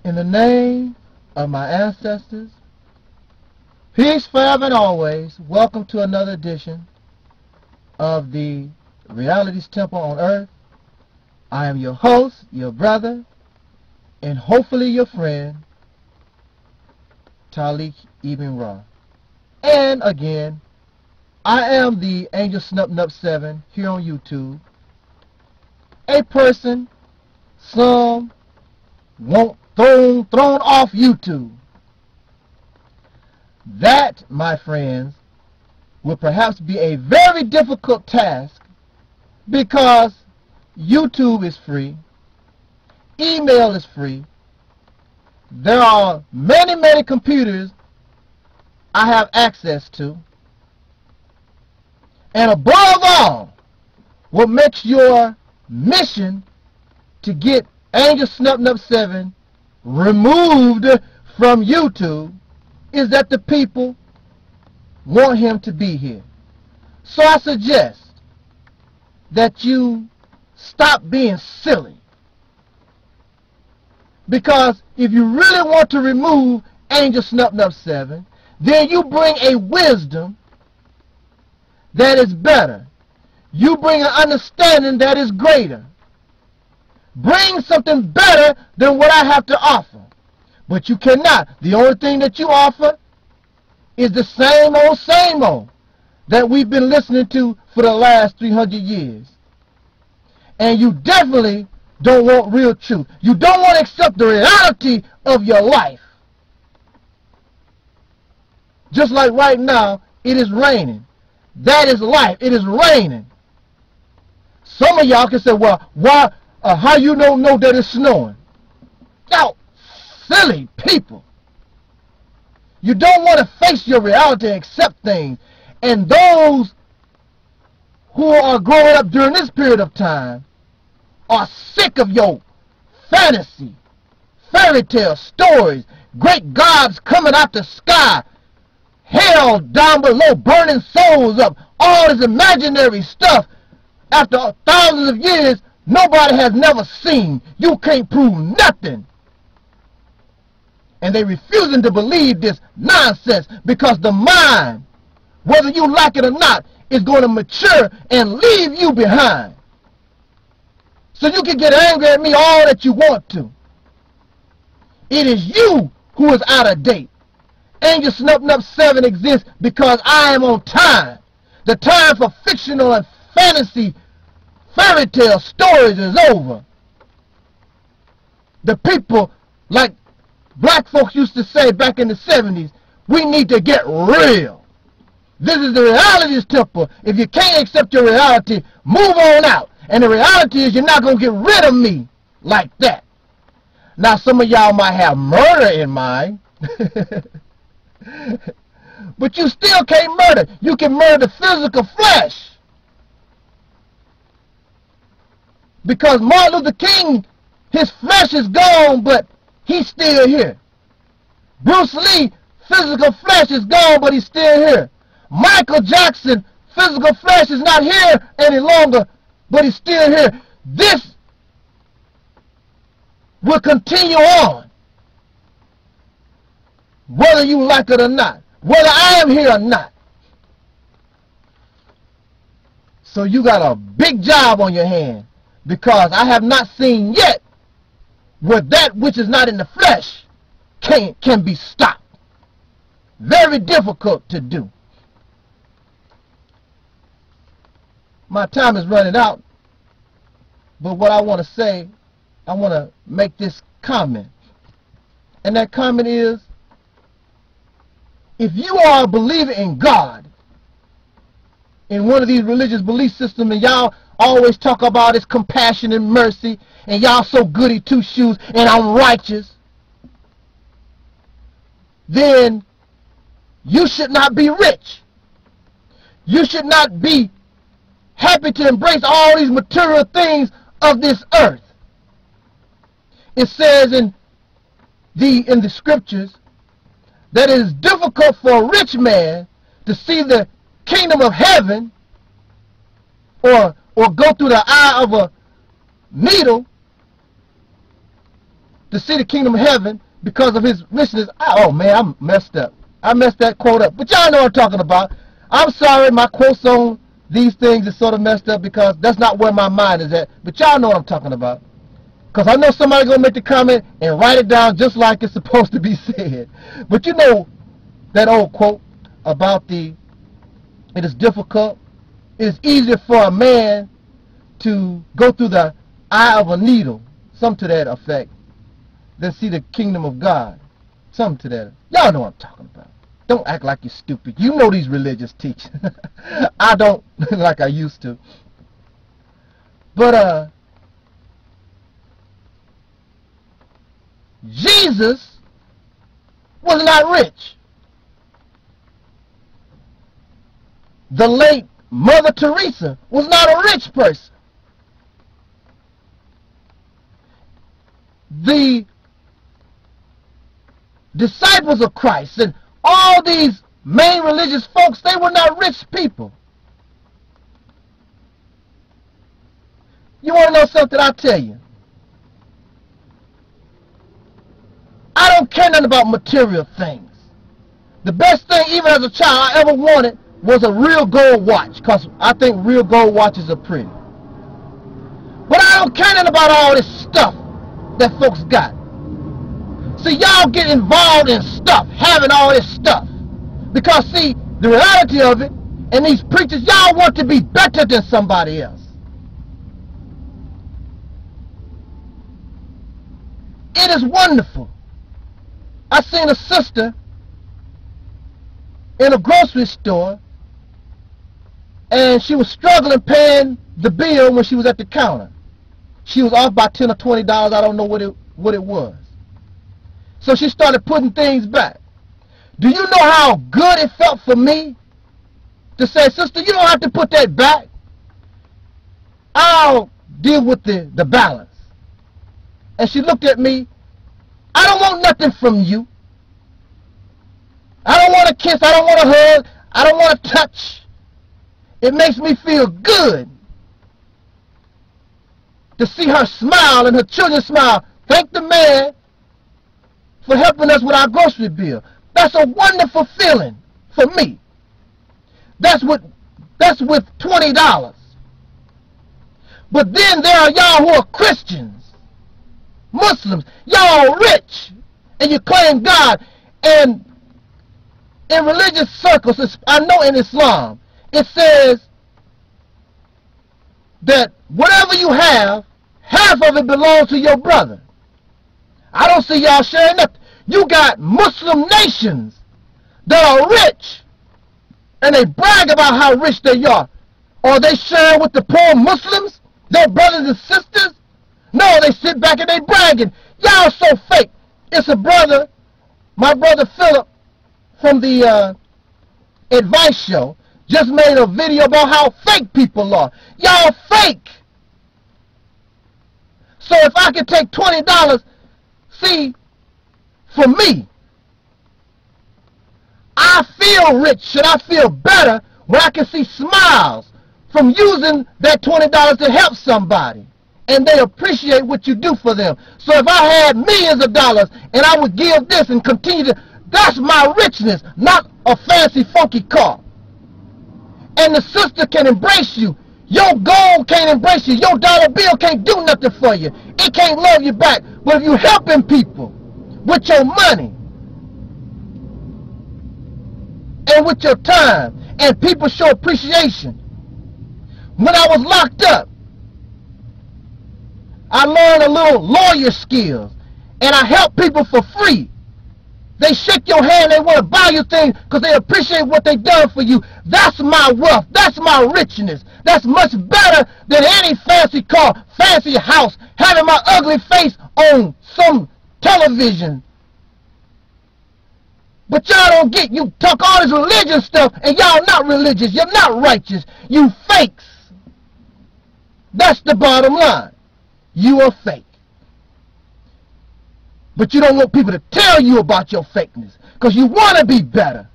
In the name of my ancestors, peace forever and always. Welcome to another edition of the Realities Temple on Earth. I am your host, your brother, and hopefully your friend, Taalik Ibn'rad. And again, I am the Angel Snup Nup 7 here on YouTube. A person some want thrown off YouTube. That, my friends, will perhaps be a very difficult task because YouTube is free, email is free, there are many computers I have access to, and above all, what makes your mission to get Angel Snup Nup 7 removed from YouTube is that the people want him to be here. So I suggest that you stop being silly, because if you really want to remove Angel Snup Nup 7, then you bring a wisdom that is better. You bring an understanding that is greater. Bring something better than what I have to offer. But you cannot. The only thing that you offer is the same old that we've been listening to for the last 300 years. And you definitely don't want real truth. You don't want to accept the reality of your life. Just like right now, it is raining. That is life. It is raining. Some of y'all can say, well, why? How you don't know that it's snowing? Y'all silly people. You don't want to face your reality and accept things. And those who are growing up during this period of time are sick of your fantasy, fairy tale stories, great gods coming out the sky, hell down below burning souls up, all this imaginary stuff after thousands of years nobody has never seen. You can't prove nothing. And they refusing to believe this nonsense because the mind, whether you like it or not, is going to mature and leave you behind. So you can get angry at me all that you want to. It is you who is out of date. Angel Snup Nup 7 exists because I am on time. The time for fictional and fantasy fairy tale stories is over. The people, like black folks used to say back in the 70s, we need to get real. This is the Realities Temple. If you can't accept your reality, move on out. And the reality is you're not going to get rid of me like that. Now some of y'all might have murder in mind. But you still can't murder. You can murder the physical flesh. Because Martin Luther King, his flesh is gone, but he's still here. Bruce Lee, physical flesh is gone, but he's still here. Michael Jackson, physical flesh is not here any longer, but he's still here. This will continue on, whether you like it or not, whether I am here or not. So you got a big job on your hand, because I have not seen yet where that which is not in the flesh can be stopped. Very difficult to do. My time is running out, but what I want to say, I want to make this comment. And that comment is, if you are a believer in God, in one of these religious belief systems, and y'all always talk about His compassion and mercy, and y'all so goody two-shoes, and I'm righteous, then you should not be rich. You should not be happy to embrace all these material things of this earth. It says in the scriptures that it is difficult for a rich man to see the kingdom of heaven or go through the eye of a needle to see the kingdom of heaven because of his richness. Oh man, I'm messed up. I messed that quote up. But y'all know what I'm talking about. I'm sorry, my quotes on these things is sort of messed up because that's not where my mind is at. But y'all know what I'm talking about. Because I know somebody's going to make the comment and write it down just like it's supposed to be said. But you know that old quote about it is difficult. It is easier for a man to go through the eye of a needle, something to that effect, than see the kingdom of God. Something to that. Y'all know what I'm talking about. Don't act like you're stupid. You know these religious teachings. I don't like I used to. But Jesus was not rich. The late Mother Teresa was not a rich person. The disciples of Christ and all these main religious folks, they were not rich people. You want to know something? I'll tell you. I don't care nothing about material things. The best thing, even as a child, I ever wanted was a real gold watch, because I think real gold watches are pretty. But I don't care nothing about all this stuff that folks got. See, y'all get involved in stuff, having all this stuff. Because, see, the reality of it, and these preachers, y'all want to be better than somebody else. It is wonderful. I seen a sister in a grocery store, and she was struggling paying the bill when she was at the counter. She was off by $10 or $20. I don't know what it was. So she started putting things back. Do you know how good it felt for me to say, sister, you don't have to put that back. I'll deal with the balance. And she looked at me. I don't want nothing from you. I don't want a kiss. I don't want a hug. I don't want a touch. It makes me feel good to see her smile and her children smile. Thank the man for helping us with our grocery bill. That's a wonderful feeling for me. That's with $20. But then there are y'all who are Christians, Muslims. Y'all are rich, and you claim God. And in religious circles, I know in Islam, it says that whatever you have, half of it belongs to your brother. I don't see y'all sharing nothing. You got Muslim nations that are rich, and they brag about how rich they are. Are they sharing with the poor Muslims, their brothers and sisters? No, they sit back and they bragging. Y'all so fake. It's a brother, my brother Phillip from the Advice Show, just made a video about how fake people are. Y'all fake. So if I could take $20, see, for me, I feel rich and I feel better when I can see smiles from using that $20 to help somebody, and they appreciate what you do for them. So if I had millions of dollars and I would give this and continue to, that's my richness, not a fancy funky car. And the sister can embrace you. Your gold can't embrace you. Your dollar bill can't do nothing for you. It can't love you back. But if you're helping people with your money and with your time, and people show appreciation. When I was locked up, I learned a little lawyer skills, and I help people for free. They shake your hand, they want to buy you things because they appreciate what they've done for you. That's my wealth. That's my richness. That's much better than any fancy car, fancy house, having my ugly face on some television. But y'all don't get, you talk all this religion stuff, and y'all not religious. You're not righteous. You fakes. That's the bottom line. You are fake. But you don't want people to tell you about your fakeness because you want to be better.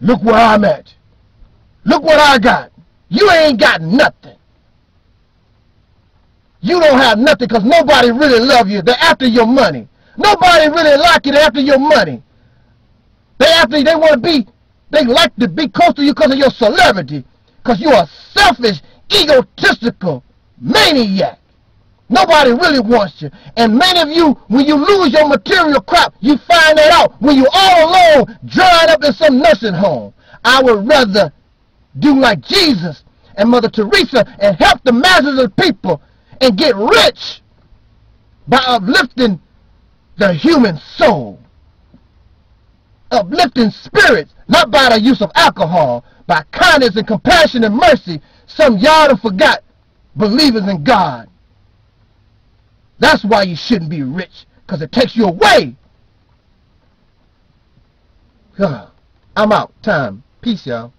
Look where I'm at. Look what I got. You ain't got nothing. you don't have nothing because nobody really love you. They're after your money. Nobody really like you. They're after your money. They want to be, they like to be close to you because of your celebrity. Because you're a selfish, egotistical maniac. Nobody really wants you. And many of you, when you lose your material crop, you find that out when you're all alone, dried up in some nursing home. I would rather do like Jesus and Mother Teresa and help the masses of people and get rich by uplifting the human soul. Uplifting spirits, not by the use of alcohol, by kindness and compassion and mercy. Some y'all done forgot believers in God. That's why you shouldn't be rich, because it takes you away. I'm out. Time. Peace, y'all.